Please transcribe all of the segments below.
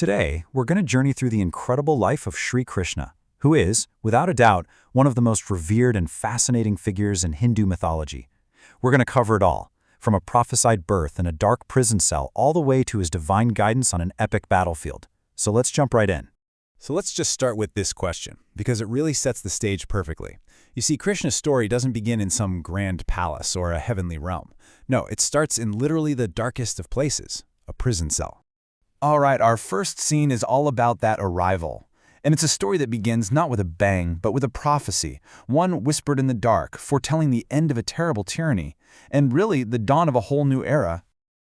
Today, we're going to journey through the incredible life of Shri Krishna, who is, without a doubt, one of the most revered and fascinating figures in Hindu mythology. We're going to cover it all, from a prophesied birth in a dark prison cell all the way to his divine guidance on an epic battlefield. So let's jump right in. So let's just start with this question, because it really sets the stage perfectly. You see, Krishna's story doesn't begin in some grand palace or a heavenly realm. No, it starts in literally the darkest of places, a prison cell. All right, our first scene is all about that arrival. And it's a story that begins not with a bang, but with a prophecy, one whispered in the dark, foretelling the end of a terrible tyranny, and really the dawn of a whole new era.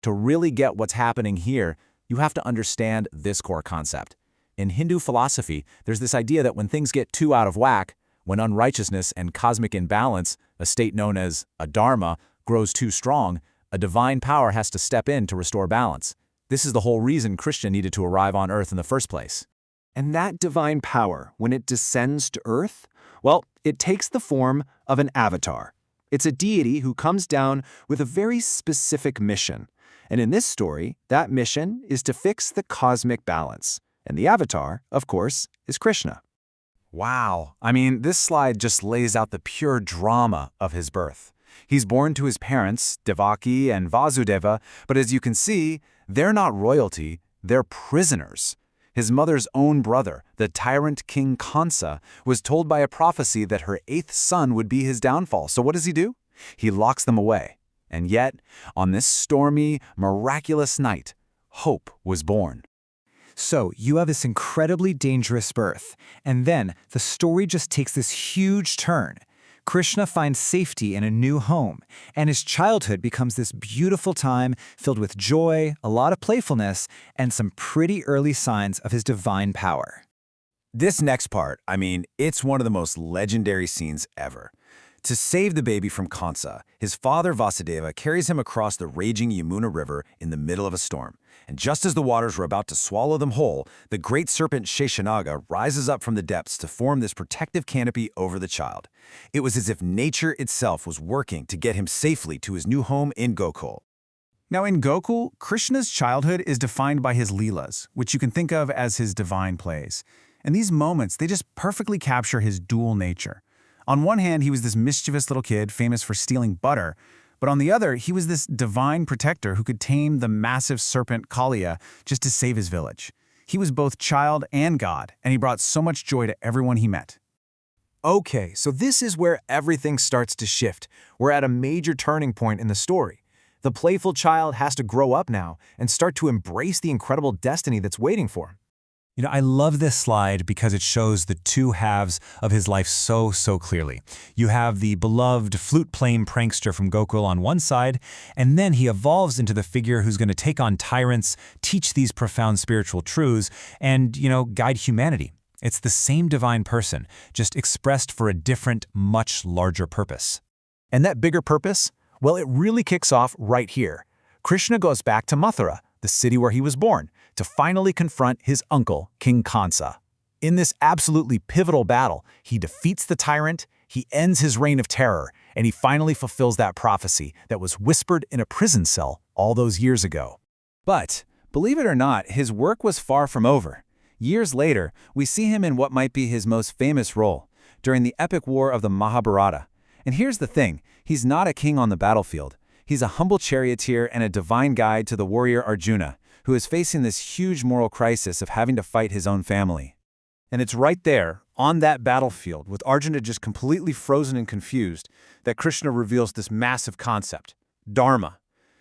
To really get what's happening here, you have to understand this core concept. In Hindu philosophy, there's this idea that when things get too out of whack, when unrighteousness and cosmic imbalance, a state known as a dharma, grows too strong, a divine power has to step in to restore balance. This is the whole reason Krishna needed to arrive on Earth in the first place. And that divine power, when it descends to Earth, well, it takes the form of an avatar. It's a deity who comes down with a very specific mission. And in this story, that mission is to fix the cosmic balance. And the avatar, of course, is Krishna. Wow, I mean, this slide just lays out the pure drama of his birth. He's born to his parents, Devaki and Vasudeva, but as you can see, they're not royalty, they're prisoners. His mother's own brother, the tyrant King Kansa, was told by a prophecy that her 8th son would be his downfall. So what does he do? He locks them away. And yet, on this stormy, miraculous night, hope was born. So you have this incredibly dangerous birth, and then the story just takes this huge turn. Krishna finds safety in a new home, and his childhood becomes this beautiful time filled with joy, a lot of playfulness, and some pretty early signs of his divine power. This next part, I mean, it's one of the most legendary scenes ever. To save the baby from Kansa, his father Vasudeva carries him across the raging Yamuna River in the middle of a storm. And just as the waters were about to swallow them whole, the great serpent Sheshanaga rises up from the depths to form this protective canopy over the child. It was as if nature itself was working to get him safely to his new home in Gokul. Now in Gokul, Krishna's childhood is defined by his leelas, which you can think of as his divine plays. And these moments, they just perfectly capture his dual nature. On one hand, he was this mischievous little kid famous for stealing butter, but on the other, he was this divine protector who could tame the massive serpent Kaliya just to save his village. He was both child and God, and he brought so much joy to everyone he met. Okay, so this is where everything starts to shift. We're at a major turning point in the story. The playful child has to grow up now and start to embrace the incredible destiny that's waiting for him. You know, I love this slide because it shows the two halves of his life so clearly. You have the beloved flute-playing prankster from Gokul on one side, and then he evolves into the figure who's going to take on tyrants, teach these profound spiritual truths, and, guide humanity. It's the same divine person, just expressed for a different, much larger purpose. And that bigger purpose? Well, it really kicks off right here. Krishna goes back to Mathura, the city where he was born, to finally confront his uncle, King Kansa. In this absolutely pivotal battle, he defeats the tyrant, he ends his reign of terror, and he finally fulfills that prophecy that was whispered in a prison cell all those years ago. But, believe it or not, his work was far from over. Years later, we see him in what might be his most famous role, during the epic war of the Mahabharata. And here's the thing, he's not a king on the battlefield. He's a humble charioteer and a divine guide to the warrior Arjuna, who is facing this huge moral crisis of having to fight his own family. And it's right there, on that battlefield, with Arjuna just completely frozen and confused, that Krishna reveals this massive concept, dharma.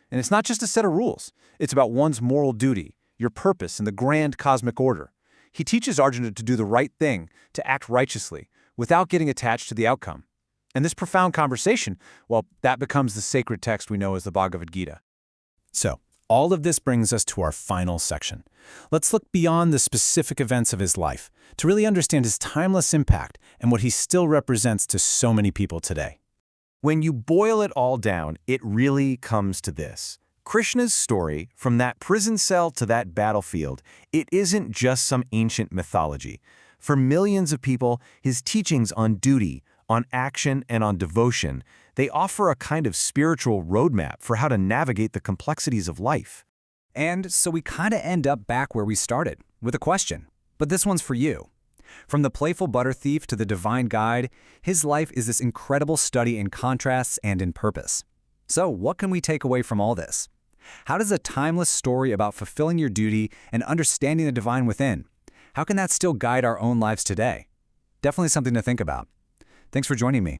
And it's not just a set of rules. It's about one's moral duty, your purpose in the grand cosmic order. He teaches Arjuna to do the right thing, to act righteously, without getting attached to the outcome. And this profound conversation, well, that becomes the sacred text we know as the Bhagavad Gita. So, all of this brings us to our final section. Let's look beyond the specific events of his life to really understand his timeless impact and what he still represents to so many people today. When you boil it all down, it really comes to this. Krishna's story, from that prison cell to that battlefield, it isn't just some ancient mythology. For millions of people, his teachings on duty, on action, and on devotion, they offer a kind of spiritual roadmap for how to navigate the complexities of life. And so we kind of end up back where we started, with a question. But this one's for you. From the playful butter thief to the divine guide, his life is this incredible study in contrasts and in purpose. So what can we take away from all this? How does a timeless story about fulfilling your duty and understanding the divine within, how can that still guide our own lives today? Definitely something to think about. Thanks for joining me.